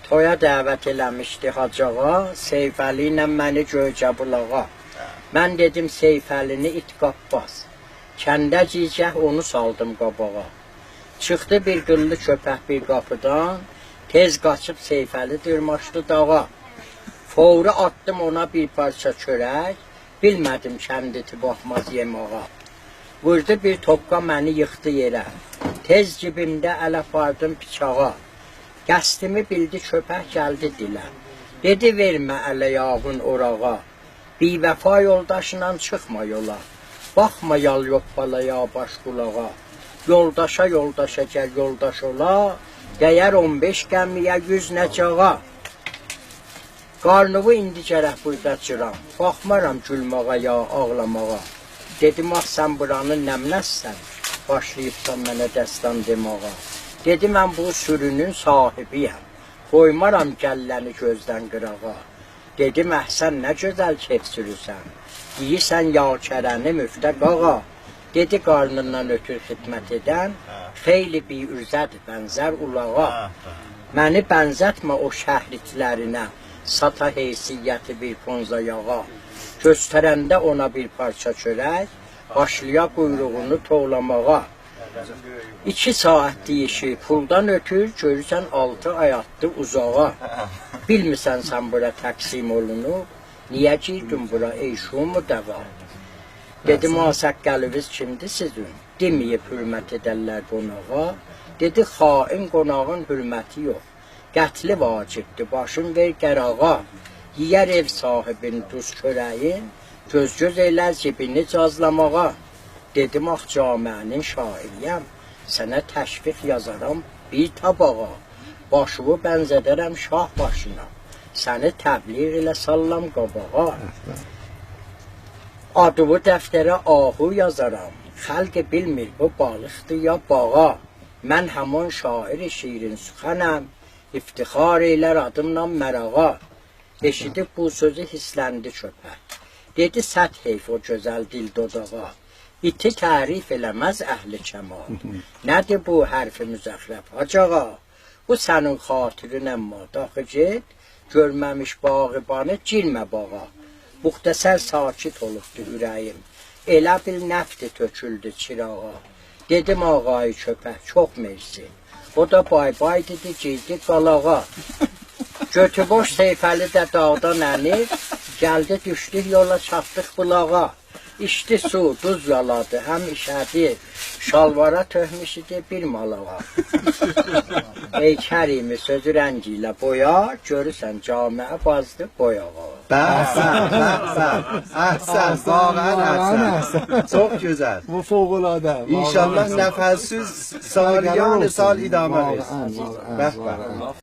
Toya dəvət eləmişdi Hacı ağa, Seyfəli ilə məni Göycəbulağa. Mən dedim Seyfəlini it qabbaz. Kəndə cicəh onu saldım qabağa. Çıxdı bir qıllı köpək bir qapıdan, tez qaçıb Seyfəli dırmaşdı dağa. Fovru attım ona bir parça çörək, bilmədim kənditi baxmaz yemağa. Vurdu bir toqqa məni yıxdı yerə, tez cibimdə əl apardım bıçağa. Qəstimi bildi köpək gəldi dilə, dedi vermə ələ yağın orağa. Bivəfa yoldaşla çıxma yola, baxma yal yox balaya baş qulağa. Yoldaşa gəl yoldaş ola, dəyər 15 qəmiyə 100 nəcağa. Qarnıvı indi gərək burada cıram, baxmaram gülmağa ya ağlamağa. Dedim ah sən buranın nəmnəsən, başlayıbsan mənə dəstan demağa. Dedi mən bu sürünün sahibiyəm, qoymaram gəlləni gözdən qırağa. Dedim əhsən nə gözəl kef sürüsən, deyirsən yağkərəni müftə qağa. Dedi qarnından ötür xidmət edən, xeyli bir ürзədir bənzər ulağa. Məni bənzətmə o şəhritlərinə, sata heysiyyəti bir ponza yağa. Göstərəndə ona bir parça çörək, başlaya quyruğunu toğlamağa. 2 saat deyişi puldan ötür, görürsən 6 ay atdı uzağa. Bilmirsən sən bura təqsim olunub, niyə girdin bura ey şumu dəva? Dedim o səqqəliniz kimdir sizin? Deməyib hürmət edərlər qonağa. Dedi xain qonağın hürməti yox, qətli vacibdir, başın ver qərağa. Yiyər ev sahibin duz çörəyin, göz eylər cibini cazlamağa. Dedim ax camiənin şairiyəm, sənə təşviq yazaram bir tabağa. Başımı bənzədərəm şah başına, səni təbliğ ilə sallam qabağa. Adımı dəftərə ahu yazaram, xəlq bilmir bu balıqdır ya bağa. Mən həman şair şirin süxənəm, iftixar eylər adımla mərağa. Eşidib bu sözü hissləndi köpək, dedi sət heyf o gözəl dil dodağa. İti tərif eləməz əhli kəmal, nədir bu hərfi müzəxrəf Hacı ağa? Bu sənin xatirin əmma, daxı get, görməmiş bağıbanı girmə bağa. Muxtəsər sakit olubdu ürəyim, elə bil nəfti töküldü çirağa. Dedim ağayı köpək, çox mersi, o da bay bay dedi, girdi qalağa. Götüboş Seyfəli də dağdan ənir, gəldi düşdük yola çatdıq bulağa. İçdi su, duz yaladı, həm işədi, şalvara töhmüş idi bir malağa. Ey kərimi sözü rəngi ilə boya, görürsən camiə bazdı boyağa. Əhsən, əhsən, vaqən əhsən. Çox gözəl. Bu fövqəladə. İnşallah nəfəssiz saliyan sal idamə versin. Bəh, bəh.